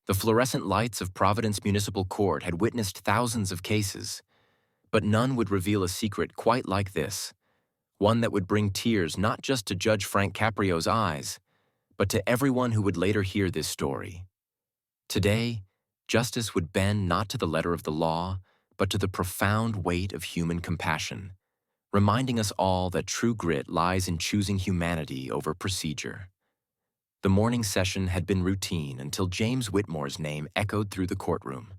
The fluorescent lights of Providence Municipal Court had witnessed thousands of cases, but none would reveal a secret quite like this, one that would bring tears not just to Judge Frank Caprio's eyes, but to everyone who would later hear this story. Today, justice would bend not to the letter of the law, but to the profound weight of human compassion, reminding us all that true grit lies in choosing humanity over procedure. The morning session had been routine until James Whitmore's name echoed through the courtroom.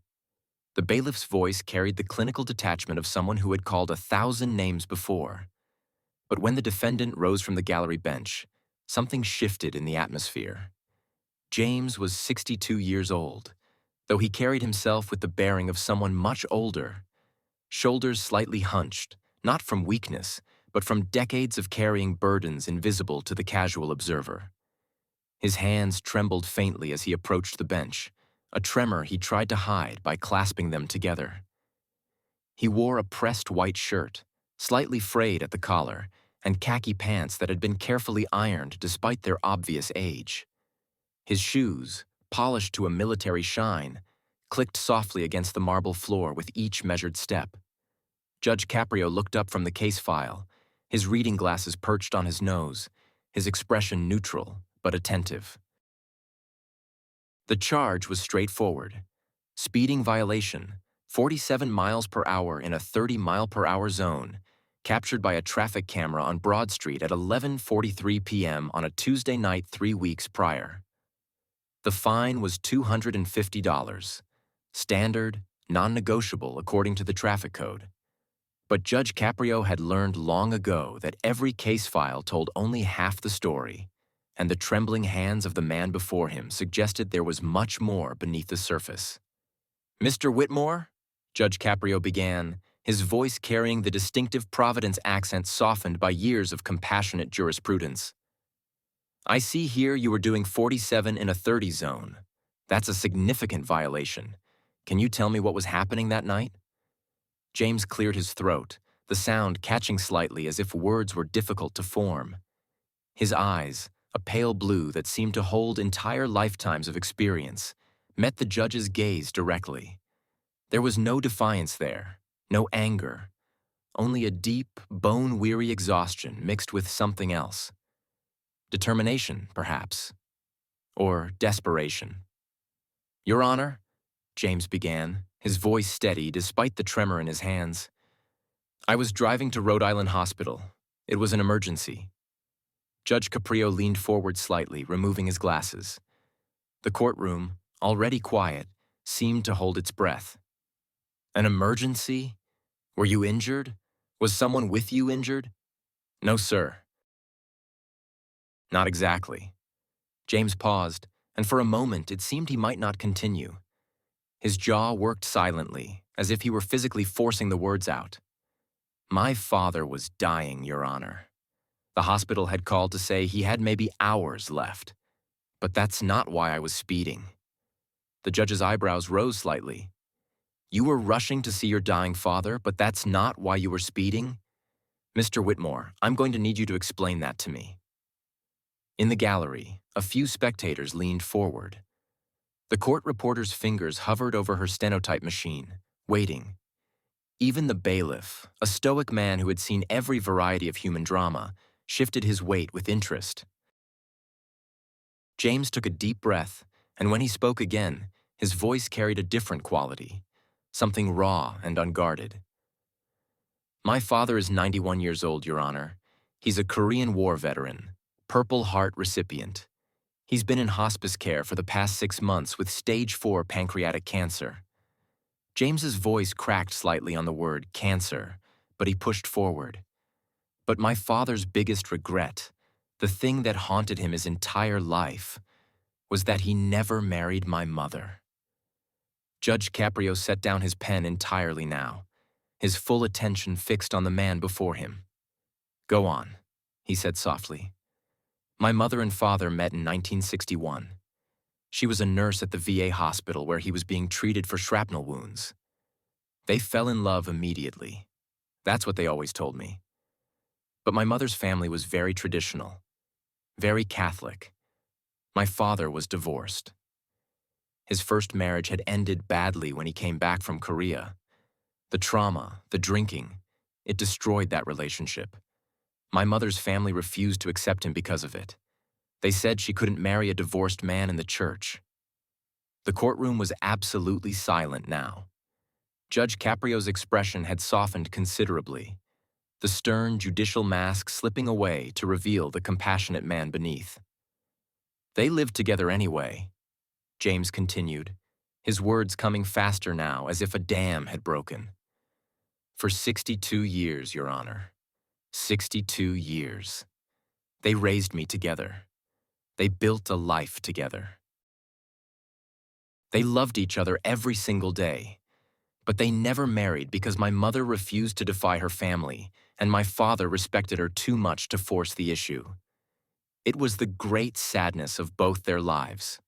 The bailiff's voice carried the clinical detachment of someone who had called 1,000 names before. But when the defendant rose from the gallery bench, something shifted in the atmosphere. James was 62 years old, though he carried himself with the bearing of someone much older. Shoulders slightly hunched, not from weakness, but from decades of carrying burdens invisible to the casual observer. His hands trembled faintly as he approached the bench, a tremor he tried to hide by clasping them together. He wore a pressed white shirt, slightly frayed at the collar, and khaki pants that had been carefully ironed despite their obvious age. His shoes, polished to a military shine, clicked softly against the marble floor with each measured step. Judge Caprio looked up from the case file, his reading glasses perched on his nose, his expression neutral but attentive. The charge was straightforward. Speeding violation, 47 miles per hour in a 30-mile-per-hour zone, captured by a traffic camera on Broad Street at 11:43 p.m. on a Tuesday night 3 weeks prior. The fine was $250, standard, non-negotiable according to the traffic code. But Judge Caprio had learned long ago that every case file told only half the story, and the trembling hands of the man before him suggested there was much more beneath the surface. "Mr. Whitmore?" Judge Caprio began, his voice carrying the distinctive Providence accent softened by years of compassionate jurisprudence. "I see here you were doing 47 in a 30 zone. That's a significant violation. Can you tell me what was happening that night?" James cleared his throat, the sound catching slightly as if words were difficult to form. His eyes, a pale blue that seemed to hold entire lifetimes of experience, met the judge's gaze directly. There was no defiance there, no anger, only a deep, bone-weary exhaustion mixed with something else. Determination, perhaps, or desperation. "Your Honor," James began, his voice steady despite the tremor in his hands. "I was driving to Rhode Island Hospital. It was an emergency." Judge Caprio leaned forward slightly, removing his glasses. The courtroom, already quiet, seemed to hold its breath. "An emergency? Were you injured? Was someone with you injured?" "No, sir." "Not exactly." James paused, and for a moment it seemed he might not continue. His jaw worked silently, as if he were physically forcing the words out. "My father was dying, Your Honor. The hospital had called to say he had maybe hours left. But that's not why I was speeding." The judge's eyebrows rose slightly. "You were rushing to see your dying father, but that's not why you were speeding? Mr. Whitmore, I'm going to need you to explain that to me." In the gallery, a few spectators leaned forward. The court reporter's fingers hovered over her stenotype machine, waiting. Even the bailiff, a stoic man who had seen every variety of human drama, shifted his weight with interest. James took a deep breath, and when he spoke again, his voice carried a different quality, something raw and unguarded. "My father is 91 years old, Your Honor. He's a Korean War veteran, Purple Heart recipient. He's been in hospice care for the past 6 months with stage 4 pancreatic cancer." James's voice cracked slightly on the word cancer, but he pushed forward. "But my father's biggest regret, the thing that haunted him his entire life, was that he never married my mother." Judge Caprio set down his pen entirely now, his full attention fixed on the man before him. "Go on," he said softly. "My mother and father met in 1961. She was a nurse at the VA hospital where he was being treated for shrapnel wounds. They fell in love immediately. That's what they always told me. But my mother's family was very traditional, very Catholic. My father was divorced." His first marriage had ended badly when he came back from Korea. The trauma, the drinking, it destroyed that relationship. My mother's family refused to accept him because of it. They said she couldn't marry a divorced man in the church. The courtroom was absolutely silent now. Judge Caprio's expression had softened considerably, the stern judicial mask slipping away to reveal the compassionate man beneath. They lived together anyway, James continued, his words coming faster now as if a dam had broken. For 62 years, Your Honor. 62 years. They raised me together. They built a life together. They loved each other every single day. But they never married because my mother refused to defy her family, and my father respected her too much to force the issue. It was the great sadness of both their lives.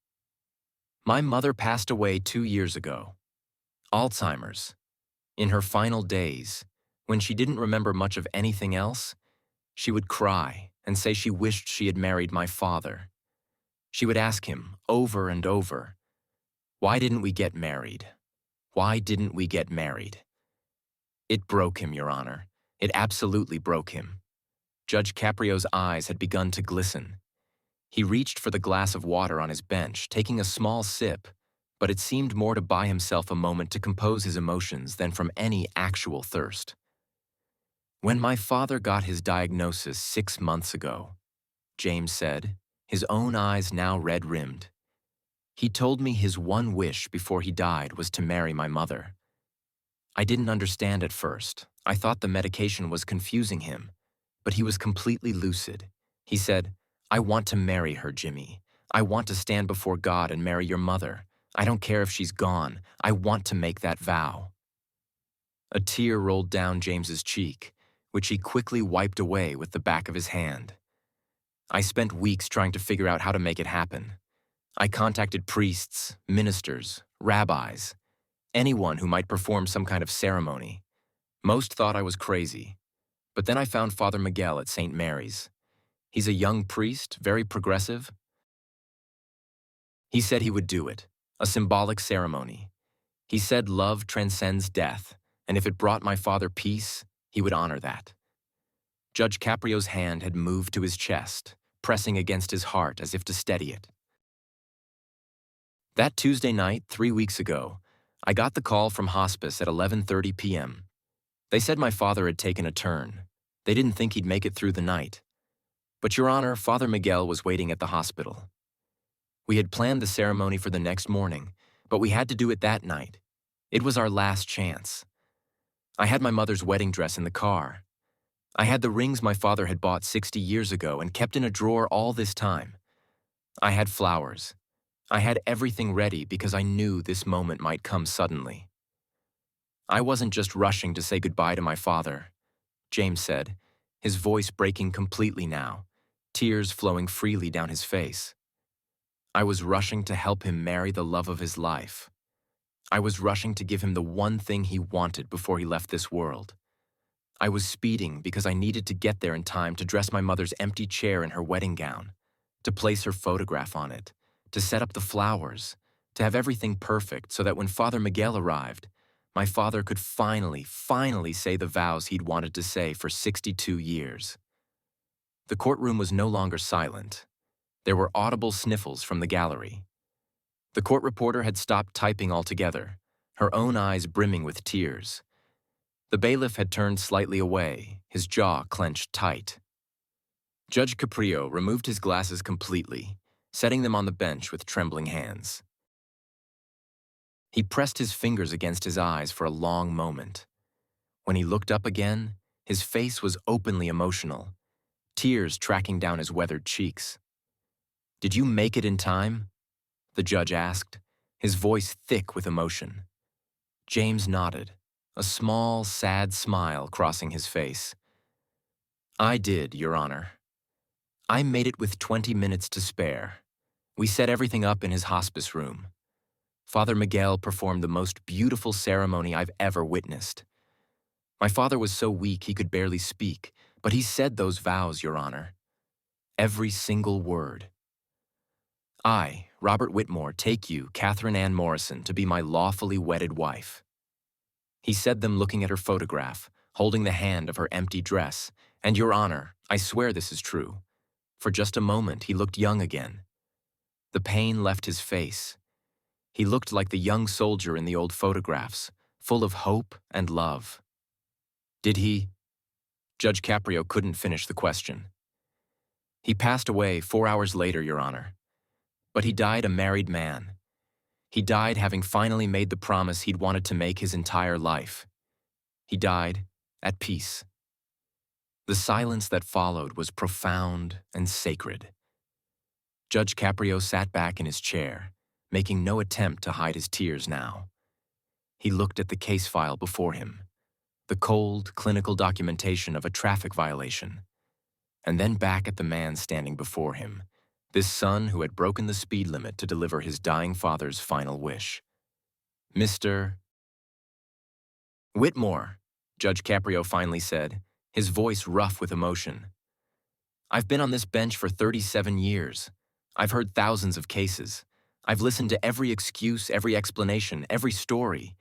My mother passed away 2 years ago. Alzheimer's. In her final days, when she didn't remember much of anything else, she would cry and say she wished she had married my father. She would ask him over and over, "Why didn't we get married? Why didn't we get married?" It broke him, Your Honor. It absolutely broke him. Judge Caprio's eyes had begun to glisten. He reached for the glass of water on his bench, taking a small sip, but it seemed more to buy himself a moment to compose his emotions than from any actual thirst. When my father got his diagnosis 6 months ago, James said, his own eyes now red-rimmed, he told me his one wish before he died was to marry my mother. I didn't understand at first. I thought the medication was confusing him, but he was completely lucid. He said, "I want to marry her, Jimmy. I want to stand before God and marry your mother. I don't care if she's gone. I want to make that vow." A tear rolled down James's cheek, which he quickly wiped away with the back of his hand. I spent weeks trying to figure out how to make it happen. I contacted priests, ministers, rabbis, anyone who might perform some kind of ceremony. Most thought I was crazy, but then I found Father Miguel at St. Mary's. He's a young priest, very progressive. He said he would do it, a symbolic ceremony. He said love transcends death, and if it brought my father peace, he would honor that. Judge Caprio's hand had moved to his chest, pressing against his heart as if to steady it. That Tuesday night, 3 weeks ago, I got the call from hospice at 11:30 p.m. They said my father had taken a turn. They didn't think he'd make it through the night. But, Your Honor, Father Miguel was waiting at the hospital. We had planned the ceremony for the next morning, but we had to do it that night. It was our last chance. I had my mother's wedding dress in the car. I had the rings my father had bought 60 years ago and kept in a drawer all this time. I had flowers. I had everything ready because I knew this moment might come suddenly. I wasn't just rushing to say goodbye to my father, James said, his voice breaking completely now, tears flowing freely down his face. I was rushing to help him marry the love of his life. I was rushing to give him the one thing he wanted before he left this world. I was speeding because I needed to get there in time to dress my mother's empty chair in her wedding gown, to place her photograph on it, to set up the flowers, to have everything perfect so that when Father Miguel arrived, my father could finally say the vows he'd wanted to say for 62 years. The courtroom was no longer silent. There were audible sniffles from the gallery. The court reporter had stopped typing altogether, her own eyes brimming with tears. The bailiff had turned slightly away, his jaw clenched tight. Judge Caprio removed his glasses completely, setting them on the bench with trembling hands. He pressed his fingers against his eyes for a long moment. When he looked up again, his face was openly emotional, tears tracking down his weathered cheeks. "Did you make it in time?" the judge asked, his voice thick with emotion. James nodded, a small, sad smile crossing his face. "I did, Your Honor. I made it with 20 minutes to spare. We set everything up in his hospice room. Father Miguel performed the most beautiful ceremony I've ever witnessed. My father was so weak he could barely speak, but he said those vows, Your Honor. Every single word. I, Robert Whitmore, take you, Catherine Ann Morrison, to be my lawfully wedded wife." He said them looking at her photograph, holding the hand of her empty dress. "And Your Honor, I swear this is true." For just a moment, he looked young again. The pain left his face. He looked like the young soldier in the old photographs, full of hope and love. Did he? Judge Caprio couldn't finish the question. "He passed away 4 hours later, Your Honor. But he died a married man. He died having finally made the promise he'd wanted to make his entire life. He died at peace." The silence that followed was profound and sacred. Judge Caprio sat back in his chair, making no attempt to hide his tears now. He looked at the case file before him, the cold, clinical documentation of a traffic violation, and then back at the man standing before him, this son who had broken the speed limit to deliver his dying father's final wish. "Mr. Whitmore," Judge Caprio finally said, his voice rough with emotion. "I've been on this bench for 37 years. I've heard thousands of cases. I've listened to every excuse, every explanation, every story,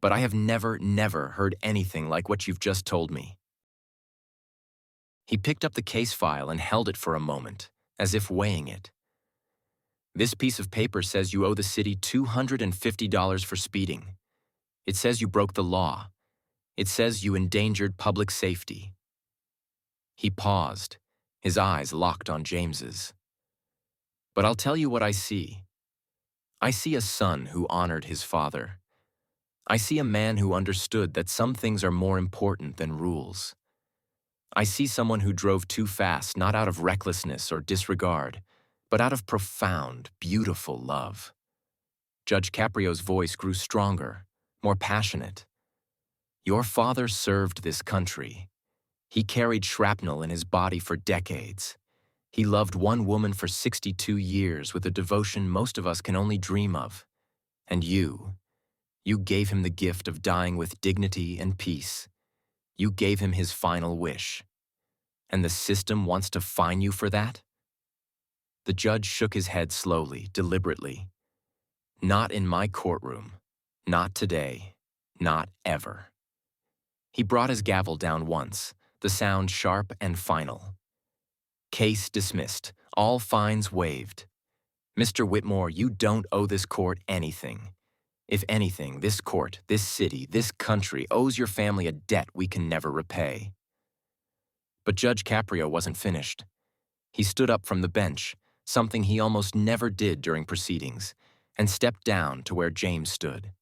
but I have never heard anything like what you've just told me." He picked up the case file and held it for a moment, as if weighing it. "This piece of paper says you owe the city $250 for speeding. It says you broke the law. It says you endangered public safety." He paused, his eyes locked on James's. "But I'll tell you what I see. I see a son who honored his father. I see a man who understood that some things are more important than rules. I see someone who drove too fast, not out of recklessness or disregard, but out of profound, beautiful love." Judge Caprio's voice grew stronger, more passionate. "Your father served this country. He carried shrapnel in his body for decades. He loved one woman for 62 years with a devotion most of us can only dream of. And you gave him the gift of dying with dignity and peace. You gave him his final wish. And the system wants to fine you for that?" The judge shook his head slowly, deliberately. "Not in my courtroom. Not today. Not ever." He brought his gavel down once, the sound sharp and final. "Case dismissed. All fines waived. Mr. Whitmore, you don't owe this court anything. If anything, this court, this city, this country owes your family a debt we can never repay." But Judge Caprio wasn't finished. He stood up from the bench, something he almost never did during proceedings, and stepped down to where James stood.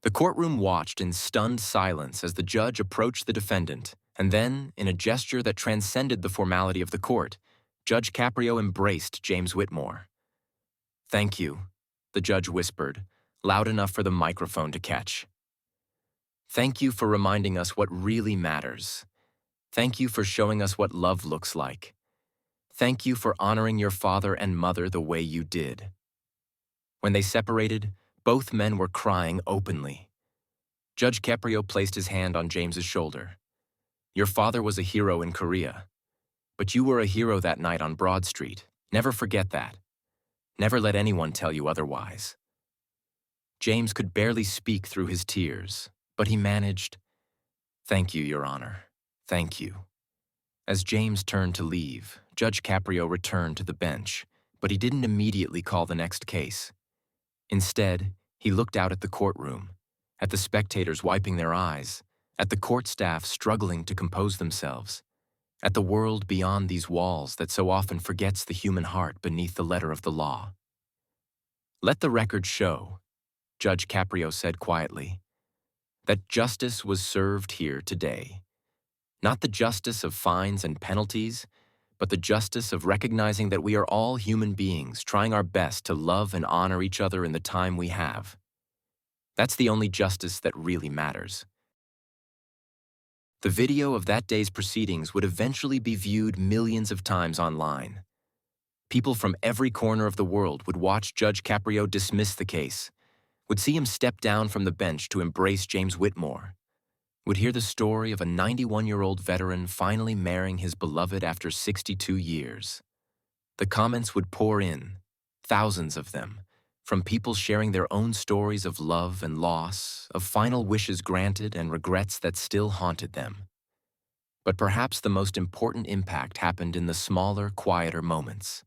The courtroom watched in stunned silence as the judge approached the defendant, and then, in a gesture that transcended the formality of the court, Judge Caprio embraced James Whitmore. "Thank you," the judge whispered, loud enough for the microphone to catch. "Thank you for reminding us what really matters. Thank you for showing us what love looks like. Thank you for honoring your father and mother the way you did." When they separated, both men were crying openly. Judge Caprio placed his hand on James's shoulder. "Your father was a hero in Korea, but you were a hero that night on Broad Street. Never forget that. Never let anyone tell you otherwise." James could barely speak through his tears, but he managed, "Thank you, Your Honor. Thank you." As James turned to leave, Judge Caprio returned to the bench, but he didn't immediately call the next case. Instead, he looked out at the courtroom, at the spectators wiping their eyes, at the court staff struggling to compose themselves, at the world beyond these walls that so often forgets the human heart beneath the letter of the law. "Let the record show," Judge Caprio said quietly, "that justice was served here today. Not the justice of fines and penalties, but the justice of recognizing that we are all human beings trying our best to love and honor each other in the time we have. That's the only justice that really matters." The video of that day's proceedings would eventually be viewed millions of times online. People from every corner of the world would watch Judge Caprio dismiss the case, would see him step down from the bench to embrace James Whitmore, would hear the story of a 91-year-old veteran finally marrying his beloved after 62 years. The comments would pour in, thousands of them, from people sharing their own stories of love and loss, of final wishes granted and regrets that still haunted them. But perhaps the most important impact happened in the smaller, quieter moments.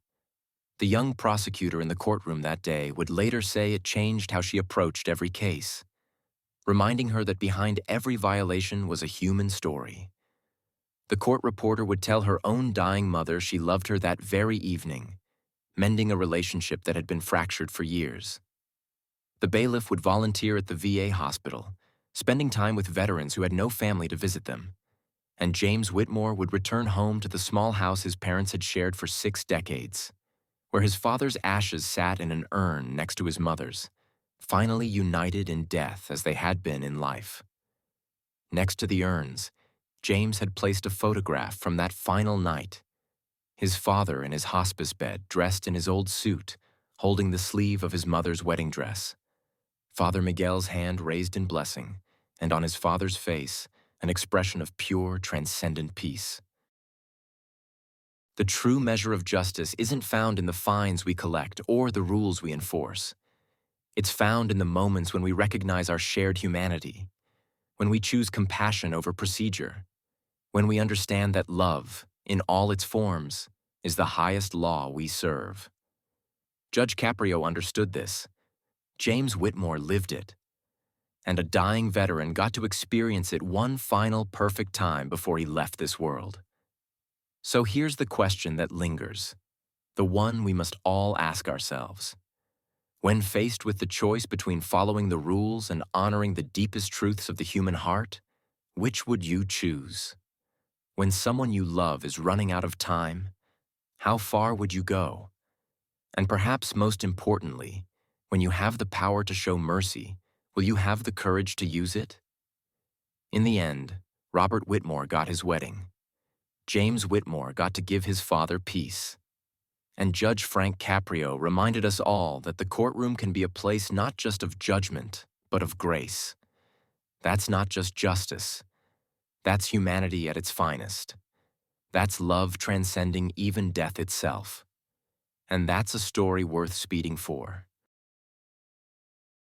The young prosecutor in the courtroom that day would later say it changed how she approached every case, reminding her that behind every violation was a human story. The court reporter would tell her own dying mother she loved her that very evening, mending a relationship that had been fractured for years. The bailiff would volunteer at the VA hospital, spending time with veterans who had no family to visit them. And James Whitmore would return home to the small house his parents had shared for 6 decades, where his father's ashes sat in an urn next to his mother's, finally united in death as they had been in life. Next to the urns, James had placed a photograph from that final night. His father in his hospice bed, dressed in his old suit, holding the sleeve of his mother's wedding dress. Father Miguel's hand raised in blessing, and on his father's face, an expression of pure, transcendent peace. The true measure of justice isn't found in the fines we collect or the rules we enforce. It's found in the moments when we recognize our shared humanity, when we choose compassion over procedure, when we understand that love, in all its forms, is the highest law we serve. Judge Caprio understood this. James Whitmore lived it. And a dying veteran got to experience it one final perfect time before he left this world. So here's the question that lingers, the one we must all ask ourselves. When faced with the choice between following the rules and honoring the deepest truths of the human heart, which would you choose? When someone you love is running out of time, how far would you go? And perhaps most importantly, when you have the power to show mercy, will you have the courage to use it? In the end, Robert Whitmore got his wedding. James Whitmore got to give his father peace. And Judge Frank Caprio reminded us all that the courtroom can be a place not just of judgment, but of grace. That's not just justice. That's humanity at its finest. That's love transcending even death itself. And that's a story worth speeding for.